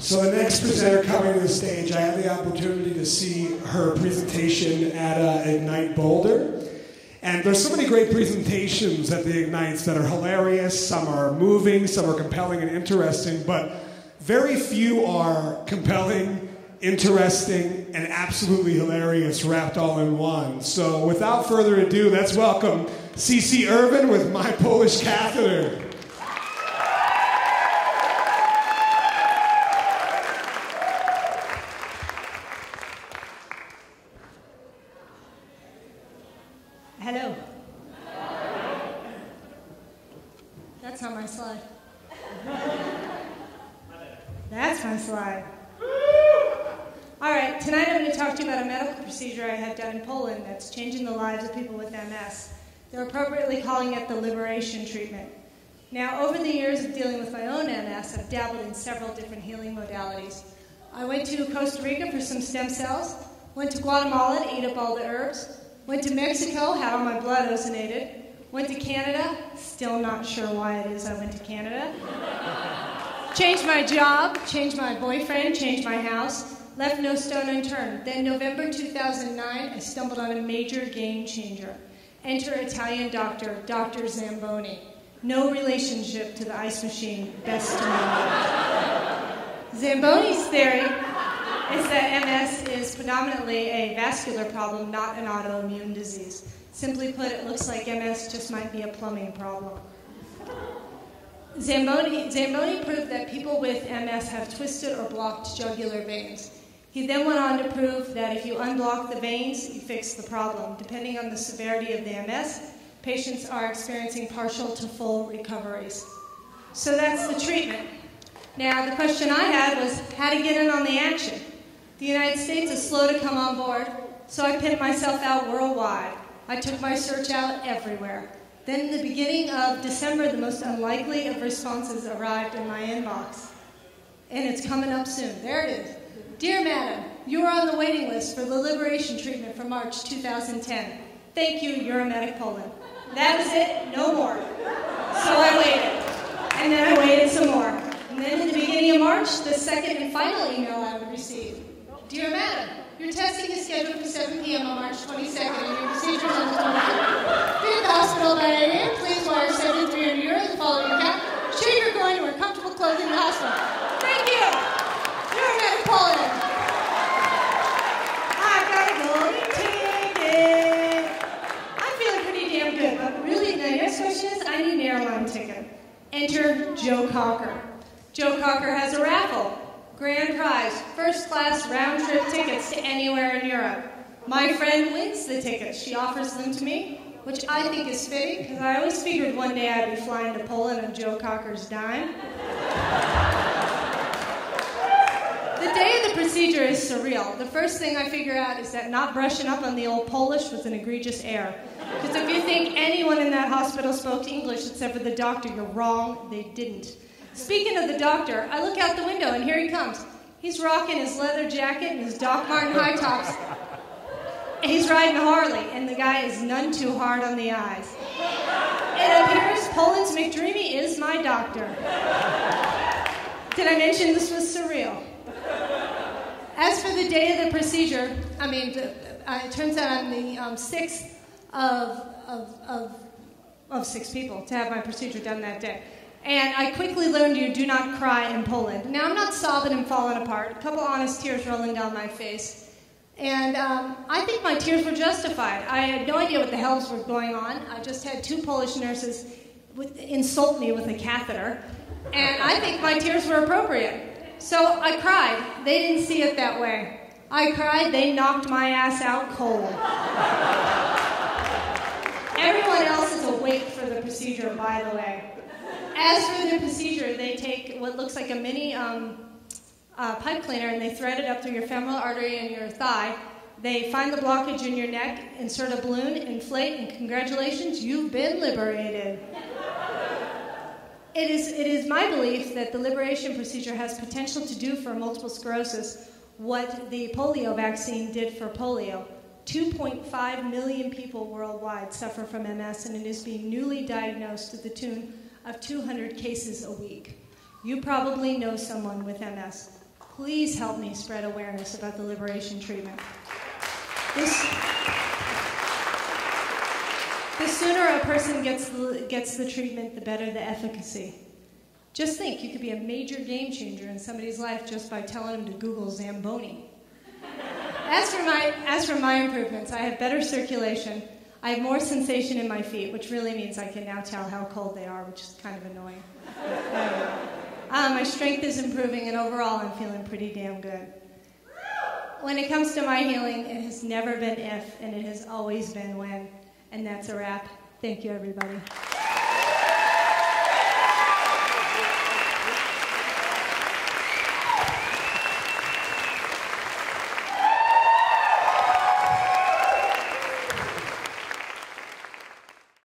So the next presenter coming to the stage, I had the opportunity to see her presentation at Ignite Boulder. And there's so many great presentations at the Ignites that are hilarious, some are moving, some are compelling and interesting, but very few are compelling, interesting, and absolutely hilarious wrapped all in one. So without further ado, let's welcome Ceci Ervin with My Polish Catheter. Hello. That's not my slide. That's my slide. All right, tonight I'm going to talk to you about a medical procedure I had done in Poland that's changing the lives of people with MS. They're appropriately calling it the liberation treatment. Now, over the years of dealing with my own MS, I've dabbled in several different healing modalities. I went to Costa Rica for some stem cells, went to Guatemala to eat up all the herbs, went to Mexico, had all my blood ozonated, went to Canada, still not sure why it is I went to Canada, changed my job, changed my boyfriend, changed my house, left no stone unturned. Then November 2009, I stumbled on a major game changer. Enter Italian doctor, Dr. Zamboni. No relationship to the ice machine, best to know. Zamboni's theory is that MS is predominantly a vascular problem, not an autoimmune disease. Simply put, it looks like MS just might be a plumbing problem. Zamboni proved that people with MS have twisted or blocked jugular veins. He then went on to prove that if you unblock the veins, you fix the problem. Depending on the severity of the MS, patients are experiencing partial to full recoveries. So that's the treatment. Now, the question I had was how to get in on the action. The United States is slow to come on board, so I pinned myself out worldwide. I took my search out everywhere. Then in the beginning of December, the most unlikely of responses arrived in my inbox. And it's coming up soon. There it is. Dear Madam, you are on the waiting list for the liberation treatment for March 2010. Thank you, Euromedic Poland. That was it, no more. So I waited. And then I waited some more. And then in the beginning of March, the second and final email I would receive. Dear Madam, your testing is scheduled for 7 p.m. on March 22nd, and your procedure is on the 23rd. Be at the hospital by 8 a.m. Please wire €7,300 and follow your account. Sure you're going to wear comfortable clothing in the hospital. Thank you. Euromedic Poland. I've got a golden ticket. I'm feeling pretty damn good, but really the next question is I need an airline ticket. Enter Joe Cocker. Joe Cocker has a raffle. Grand prize, first-class round-trip tickets to anywhere in Europe. My friend wins the tickets. She offers them to me, which I think is fitting, because I always figured one day I'd be flying to Poland on Joe Cocker's dime. The day of the procedure is surreal. The first thing I figure out is that not brushing up on the old Polish was an egregious error. Because if you think anyone in that hospital spoke English except for the doctor, you're wrong. They didn't. Speaking of the doctor, I look out the window and here he comes. He's rocking his leather jacket and his Doc Marten high tops. And he's riding a Harley, and the guy is none too hard on the eyes. It appears Poland's McDreamy is my doctor. Did I mention this was surreal? As for the day of the procedure, it turns out I'm the sixth of 6 people to have my procedure done that day. And I quickly learned you do not cry in Poland. Now, I'm not sobbing and falling apart. A couple honest tears rolling down my face. And I think my tears were justified. I had no idea what the hell was going on. I just had 2 Polish nurses insult me with a catheter. And I think my tears were appropriate. So I cried. They didn't see it that way. I cried. They knocked my ass out cold. Everyone else is awake for the procedure, by the way. As for the procedure, they take what looks like a mini pipe cleaner and they thread it up through your femoral artery and your thigh. They find the blockage in your neck, insert a balloon, inflate, and congratulations, you've been liberated. It is my belief that the liberation procedure has potential to do for multiple sclerosis what the polio vaccine did for polio. 2.5 million people worldwide suffer from MS, and it is being newly diagnosed to the tune of 200 cases a week. You probably know someone with MS. please help me spread awareness about the liberation treatment. The sooner a person gets the treatment, the better the efficacy. Just think, you could be a major game changer in somebody's life just by telling them to Google Zamboni. As for my improvements, I have better circulation. I have more sensation in my feet, which really means I can now tell how cold they are, which is kind of annoying. My strength is improving, and overall I'm feeling pretty damn good. When it comes to my healing, it has never been if, and it has always been when. And that's a wrap. Thank you, everybody.